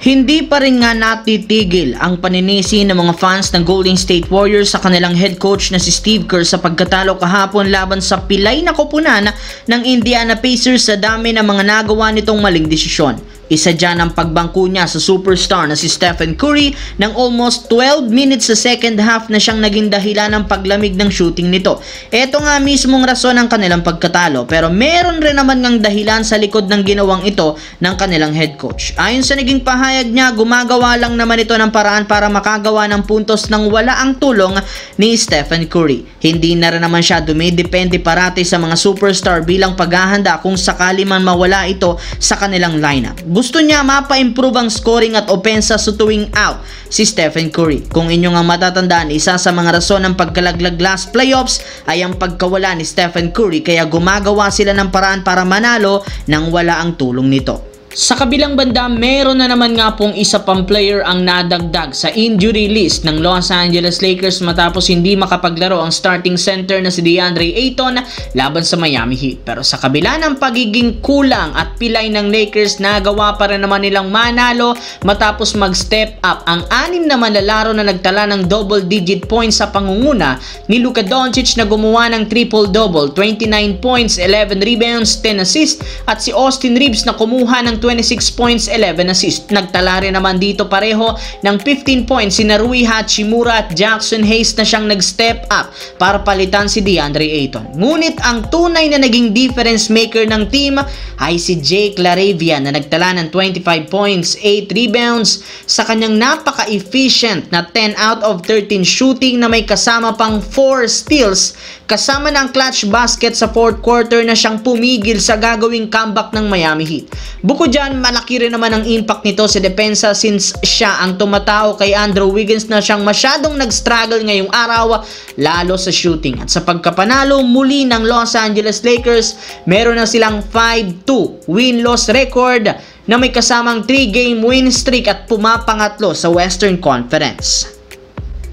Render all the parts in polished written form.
Hindi pa rin nga natitigil ang paninisi ng mga fans ng Golden State Warriors sa kanilang head coach na si Steve Kerr sa pagkatalo kahapon laban sa pilay na koponan ng Indiana Pacers sa dami ng mga nagawa nitong maling desisyon. Isa dyan ang pagbangko niya sa superstar na si Stephen Curry ng almost 12 minutes sa second half na siyang naging dahilan ng paglamig ng shooting nito. Ito nga mismong rason ng kanilang pagkatalo, pero meron rin naman ngang dahilan sa likod ng ginawang ito ng kanilang head coach. Ayon sa naging pahayag niya, gumagawa lang naman ito ng paraan para makagawa ng puntos nang wala ang tulong ni Stephen Curry. Hindi na rin naman siya dumidepende parati sa mga superstar bilang paghahanda kung sakali man mawala ito sa kanilang lineup. Gusto niya mapa-improve ang scoring at opensa sa tuwing out si Stephen Curry. Kung inyo nga matatandaan, isa sa mga rason ng pagkalaglag last playoffs ay ang pagkawala ni Stephen Curry, kaya gumagawa sila ng paraan para manalo nang wala ang tulong nito. Sa kabilang banda, meron na naman nga pong isa pang player ang nadagdag sa injury list ng Los Angeles Lakers matapos hindi makapaglaro ang starting center na si DeAndre Ayton laban sa Miami Heat. Pero sa kabila ng pagiging kulang at pilay ng Lakers, nagawa pa rin naman nilang manalo matapos mag-step up ang 6 na manlalaro na nagtala ng double-digit points sa pangunguna ni Luka Doncic na gumawa ng triple-double, 29 points, 11 rebounds, 10 assists, at si Austin Reeves na kumuha ng 26 points, 11 assists. Nagtala rin naman dito pareho ng 15 points si Rui Hachimura at Jackson Hayes na siyang nag-step up para palitan si DeAndre Ayton. Ngunit ang tunay na naging difference maker ng team ay si Jake LaRavia na nagtala ng 25 points, 8 rebounds sa kanyang napaka-efficient na 10 out of 13 shooting na may kasama pang 4 steals kasama ng clutch basket sa fourth quarter na siyang pumigil sa gagawing comeback ng Miami Heat. Bukod dyan, malaki rin naman ang impact nito sa depensa since siya ang tumatao kay Andrew Wiggins na siyang masyadong nag-struggle ngayong araw lalo sa shooting. At sa pagkapanalo muli ng Los Angeles Lakers, meron na silang 5-2 win-loss record na may kasamang 3-game win streak at pumapangatlo sa Western Conference.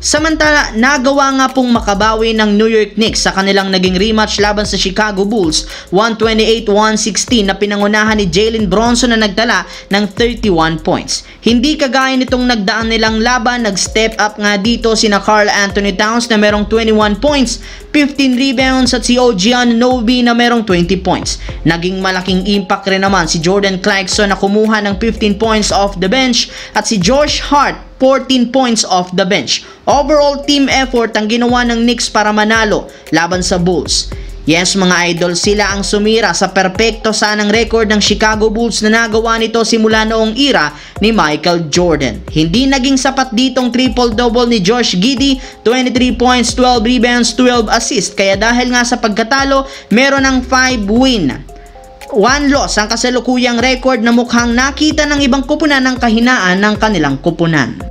Samantala, nagawa nga pong makabawi ng New York Knicks sa kanilang naging rematch laban sa Chicago Bulls 128-116 na pinangunahan ni Jalen Bronson na nagtala ng 31 points. Hindi kagaya nitong nagdaan nilang laban, nag-step up nga dito sina Karl Anthony Towns na merong 21 points, 15 rebounds at si OG Anunoby na merong 20 points. Naging malaking impact rin naman si Jordan Clarkson na kumuha ng 15 points off the bench at si Josh Hart 14 points off the bench. Overall team effort ang ginawa ng Knicks para manalo laban sa Bulls. Yes mga idol, sila ang sumira sa perpekto sanang record ng Chicago Bulls na nagawa nito simula noong era ni Michael Jordan. Hindi naging sapat ditong triple-double ni Josh Giddey, 23 points, 12 rebounds, 12 assists. Kaya dahil nga sa pagkatalo, meron ng 5 win, 1 loss ang kasalukuyang record na mukhang nakita ng ibang kupunan ng kahinaan ng kanilang kupunan.